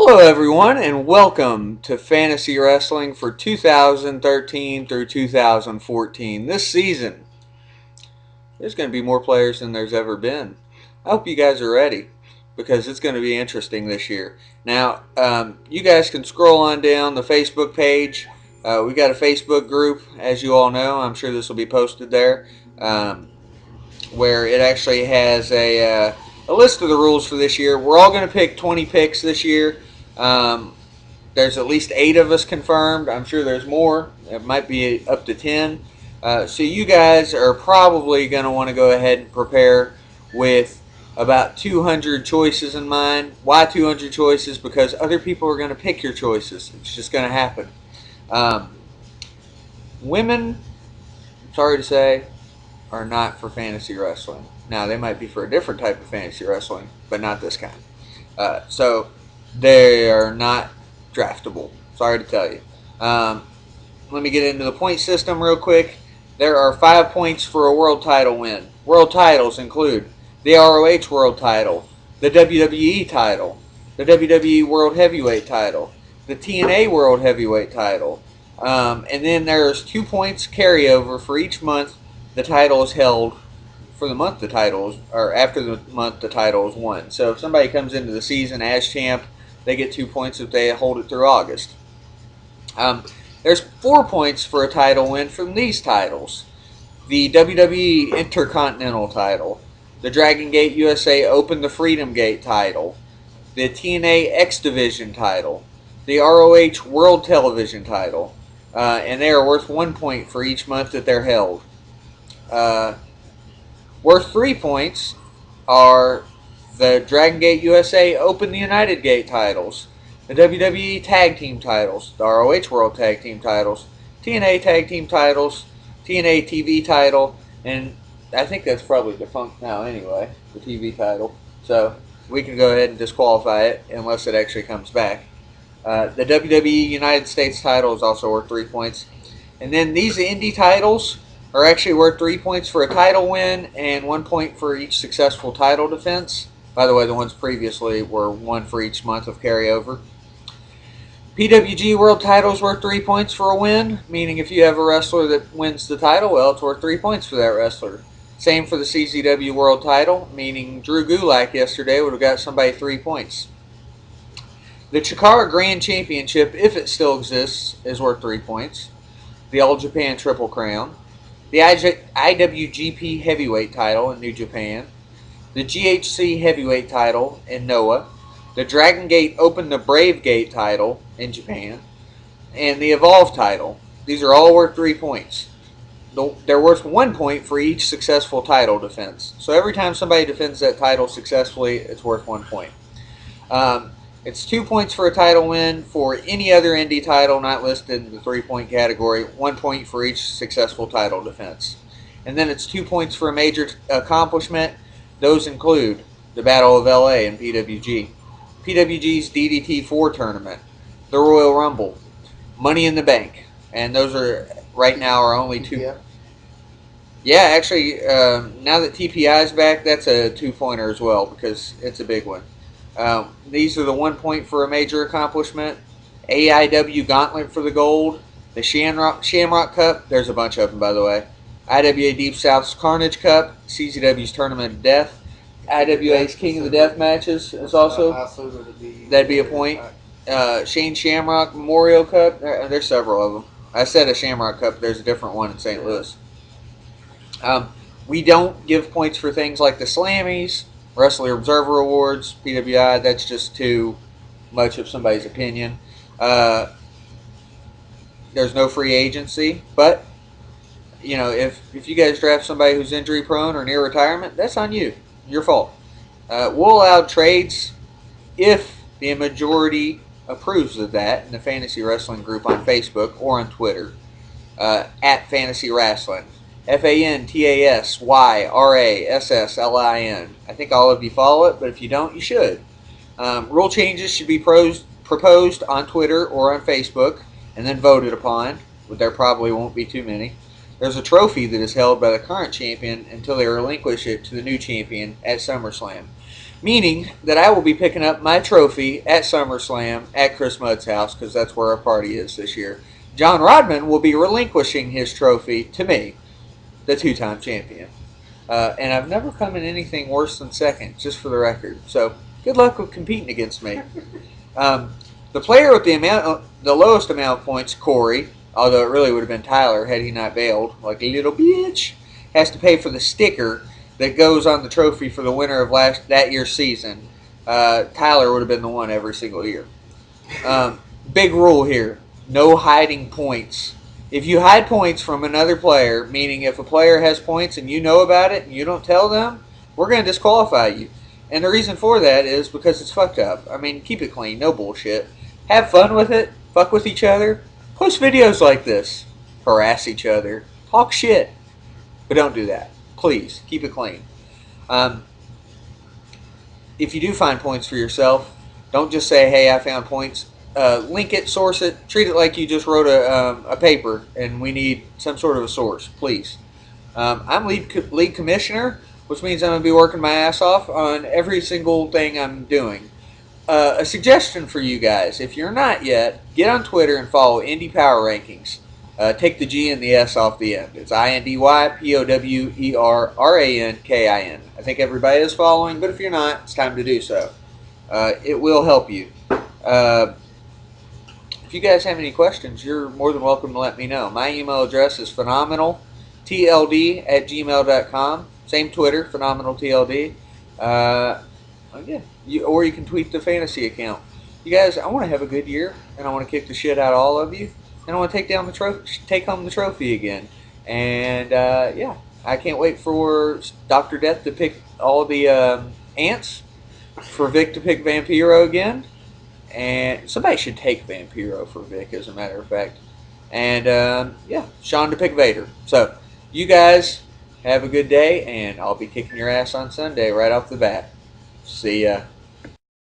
Hello, everyone, and welcome to Fantasy Wrestling for 2013 through 2014. This season, there's going to be more players than there's ever been. I hope you guys are ready because it's going to be interesting this year. Now, you guys can scroll on down the Facebook page. We got a Facebook group, as you all know. I'm sure this will be posted there, where it actually has a list of the rules for this year. We're all going to pick 20 picks this year. There's at least 8 of us confirmed. I'm sure there's more. It might be up to 10. So you guys are probably going to want to go ahead and prepare with about 200 choices in mind. Why 200 choices? Because other people are going to pick your choices. It's just going to happen. Women, sorry to say, are not for fantasy wrestling. Now, they might be for a different type of fantasy wrestling, but not this kind. So they are not draftable. Sorry to tell you. Let me get into the point system real quick. There are 5 points for a world title win. World titles include the ROH World Title, the WWE title, the WWE World Heavyweight title, the TNA World Heavyweight title, and then there's 2 points carryover for each month the title is held. For the month the title is, or after the month the title is won. So if somebody comes into the season as champ, they get 2 points if they hold it through August. There's 4 points for a title win from these titles. The WWE Intercontinental title, the Dragon Gate USA Open the Freedom Gate title, the TNA X Division title, the ROH World Television title, and they are worth 1 point for each month that they're held. Worth 3 points are the Dragon Gate USA Open the United Gate titles, the WWE Tag Team titles, the ROH World Tag Team titles, TNA Tag Team titles, TNA TV title, and I think that's probably defunct now anyway, the TV title. So we can go ahead and disqualify it unless it actually comes back. The WWE United States title is also worth 3 points. And then these indie titles are actually worth 3 points for a title win and 1 point for each successful title defense. By the way, the ones previously were 1 for each month of carryover. PWG World Title is worth 3 points for a win, meaning if you have a wrestler that wins the title, well, it's worth 3 points for that wrestler. Same for the CZW World Title, meaning Drew Gulak yesterday would have got somebody 3 points. The Chikara Grand Championship, if it still exists, is worth 3 points. The All Japan Triple Crown, the IWGP Heavyweight title in New Japan, the GHC Heavyweight title in Noah, the Dragon Gate Open the Brave Gate title in Japan, and the Evolve title. These are all worth 3 points. They're worth 1 point for each successful title defense. So every time somebody defends that title successfully, it's worth 1 point. It's 2 points for a title win for any other indie title not listed in the 3-point category, 1 point for each successful title defense. And then it's 2 points for a major accomplishment. Those include the Battle of LA and PWG, PWG's DDT4 tournament, the Royal Rumble, Money in the Bank, and those are right now are only 2. Yeah, actually, now that TPI is back, that's a 2-pointer as well because it's a big one. These are the 1 point for a major accomplishment, AIW Gauntlet for the gold, the Shamrock Cup, there's a bunch of them by the way, IWA Deep South's Carnage Cup, CZW's Tournament of Death, IWA's King of the Death matches is also, that'd be a point. Shane Shamrock Memorial Cup, there's several of them. I said a Shamrock Cup, there's a different one in St. Louis. We don't give points for things like the Slammies, Wrestler Observer Awards, PWI, that's just too much of somebody's opinion. There's no free agency, but you know, if you guys draft somebody who's injury prone or near retirement, that's on you. Your fault. We'll allow trades if the majority approves of that in the Fantasy Wrestling group on Facebook or on Twitter at Fantasy Wrestling. FANTASYRASSLIN. I think all of you follow it, but if you don't, you should. Rule changes should be proposed on Twitter or on Facebook and then voted upon. But there probably won't be too many. There's a trophy that is held by the current champion until they relinquish it to the new champion at SummerSlam. meaning that I will be picking up my trophy at SummerSlam at Chris Mudd's house because that's where our party is this year. John Rodman will be relinquishing his trophy to me, the two-time champion. And I've never come in anything worse than second, just for the record. So good luck with competing against me. The player with the lowest amount of points, Corey, although it really would have been Tyler had he not bailed, like a little bitch, has to pay for the sticker that goes on the trophy for the winner of that year's season. Tyler would have been the one every single year. Big rule here: no hiding points. If you hide points from another player, meaning if a player has points and you know about it and you don't tell them, we're going to disqualify you. And the reason for that is because it's fucked up. I mean, keep it clean, no bullshit. Have fun with it, fuck with each other, post videos like this, harass each other, talk shit, but don't do that. Please, keep it clean. If you do find points for yourself, don't just say, hey, I found points. Link it, source it, treat it like you just wrote a paper and we need some sort of a source, please. I'm lead commissioner, which means I'm going to be working my ass off on every single thing I'm doing. A suggestion for you guys, if you're not yet, get on Twitter and follow Indie Power Rankings. Take the G and the S off the end. It's INDYPOWERRANKIN. I think everybody is following, but if you're not, it's time to do so. It will help you. If you guys have any questions, you're more than welcome to let me know. My email address is phenomenaltld@gmail.com. Same Twitter, phenomenaltld. Yeah, or you can tweet the fantasy account. You guys, I want to have a good year, and I want to kick the shit out of all of you, and I want to take home the trophy again. And yeah, I can't wait for Dr. Death to pick all the ants, for Vic to pick Vampiro again, and somebody should take Vampiro for Vic, as a matter of fact. And yeah, Sean to pick Vader. So you guys have a good day, and I'll be kicking your ass on Sunday right off the bat. See ya.